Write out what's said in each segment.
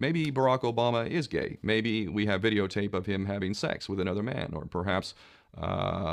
Maybe Barack Obama is gay. Maybe we have videotape of him having sex with another man, or perhaps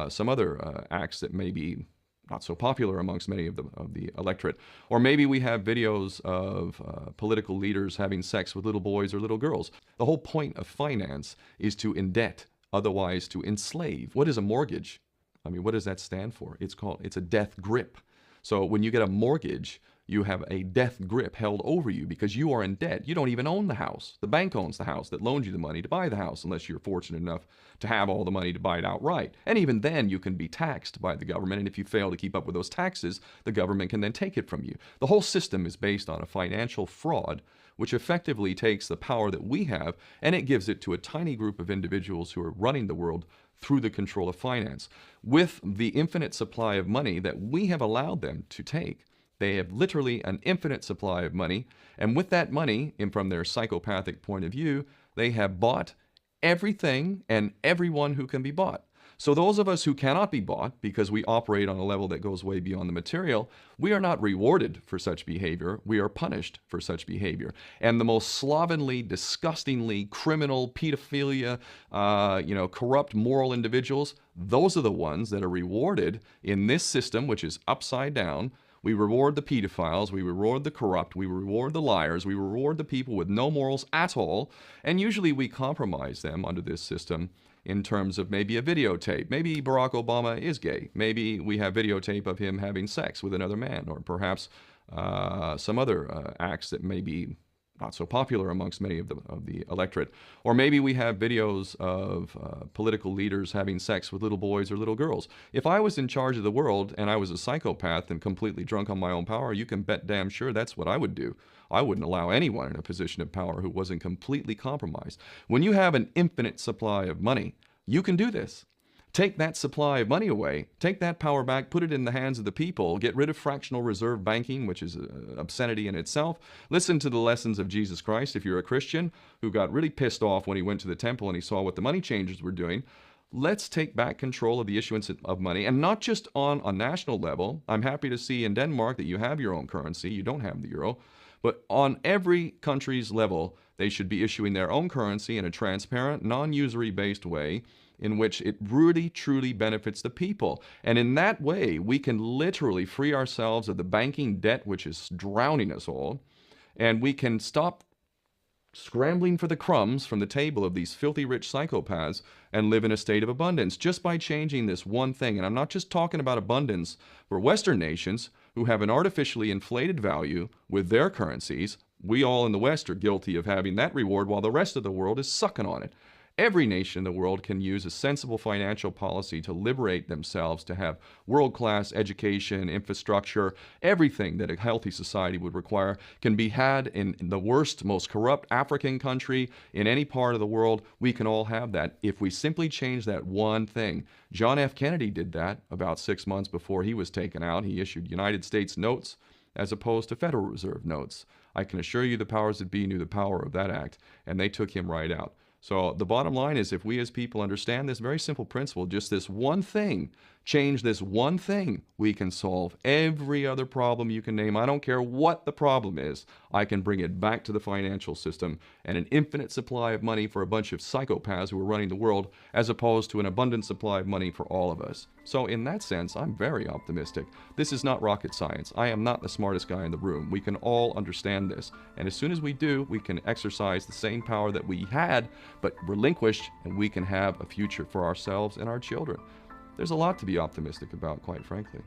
some other acts that may be not so popular amongst many of the electorate. Or maybe we have videos of political leaders having sex with little boys or little girls. The whole point of finance is to indebt, otherwise to enslave. What is a mortgage? I mean, what does that stand for? It's a death grip. So when you get a mortgage, you have a death grip held over you because you are in debt. You don't even own the house. The bank owns the house that loaned you the money to buy the house, unless you're fortunate enough to have all the money to buy it outright. And even then, you can be taxed by the government, and if you fail to keep up with those taxes, the government can then take it from you. The whole system is based on a financial fraud, which effectively takes the power that we have and it gives it to a tiny group of individuals who are running the world through the control of finance. With the infinite supply of money that we have allowed them to take, they have literally an infinite supply of money, and with that money, and from their psychopathic point of view, they have bought everything and everyone who can be bought. So those of us who cannot be bought, because we operate on a level that goes way beyond the material, we are not rewarded for such behavior. We are punished for such behavior. And the most slovenly, disgustingly criminal, pedophilia, corrupt moral individuals, those are the ones that are rewarded in this system, which is upside down. We reward the pedophiles, we reward the corrupt, we reward the liars, we reward the people with no morals at all, and usually we compromise them under this system in terms of maybe a videotape. Maybe Barack Obama is gay. Maybe we have videotape of him having sex with another man, or perhaps some other acts that may be not so popular amongst many of the electorate. Or maybe we have videos of political leaders having sex with little boys or little girls. If I was in charge of the world and I was a psychopath and completely drunk on my own power, you can bet damn sure that's what I would do. I wouldn't allow anyone in a position of power who wasn't completely compromised. When you have an infinite supply of money, you can do this. Take that supply of money away, take that power back, put it in the hands of the people, get rid of fractional reserve banking, which is obscenity in itself. Listen to the lessons of Jesus Christ. If you're a Christian who got really pissed off when he went to the temple and he saw what the money changers were doing, let's take back control of the issuance of money, and not just on a national level. I'm happy to see in Denmark that you have your own currency. You don't have the euro. But on every country's level, they should be issuing their own currency in a transparent, non-usury based way in which it really, truly benefits the people. And in that way, we can literally free ourselves of the banking debt which is drowning us all, and we can stop scrambling for the crumbs from the table of these filthy rich psychopaths and live in a state of abundance just by changing this one thing. And I'm not just talking about abundance for Western nations who have an artificially inflated value with their currencies. We all in the West are guilty of having that reward while the rest of the world is sucking on it. Every nation in the world can use a sensible financial policy to liberate themselves, to have world-class education, infrastructure. Everything that a healthy society would require can be had in the worst, most corrupt African country in any part of the world. We can all have that if we simply change that one thing. John F. Kennedy did that about 6 months before he was taken out. He issued United States notes as opposed to Federal Reserve notes. I can assure you the powers that be knew the power of that act, and they took him right out. So the bottom line is, if we as people understand this very simple principle, just this one thing, change this one thing, we can solve every other problem you can name. I don't care what the problem is. I can bring it back to the financial system and an infinite supply of money for a bunch of psychopaths who are running the world, as opposed to an abundant supply of money for all of us. So in that sense, I'm very optimistic. This is not rocket science. I am not the smartest guy in the room. We can all understand this. And as soon as we do, we can exercise the same power that we had, but relinquished, and we can have a future for ourselves and our children. There's a lot to be optimistic about, quite frankly.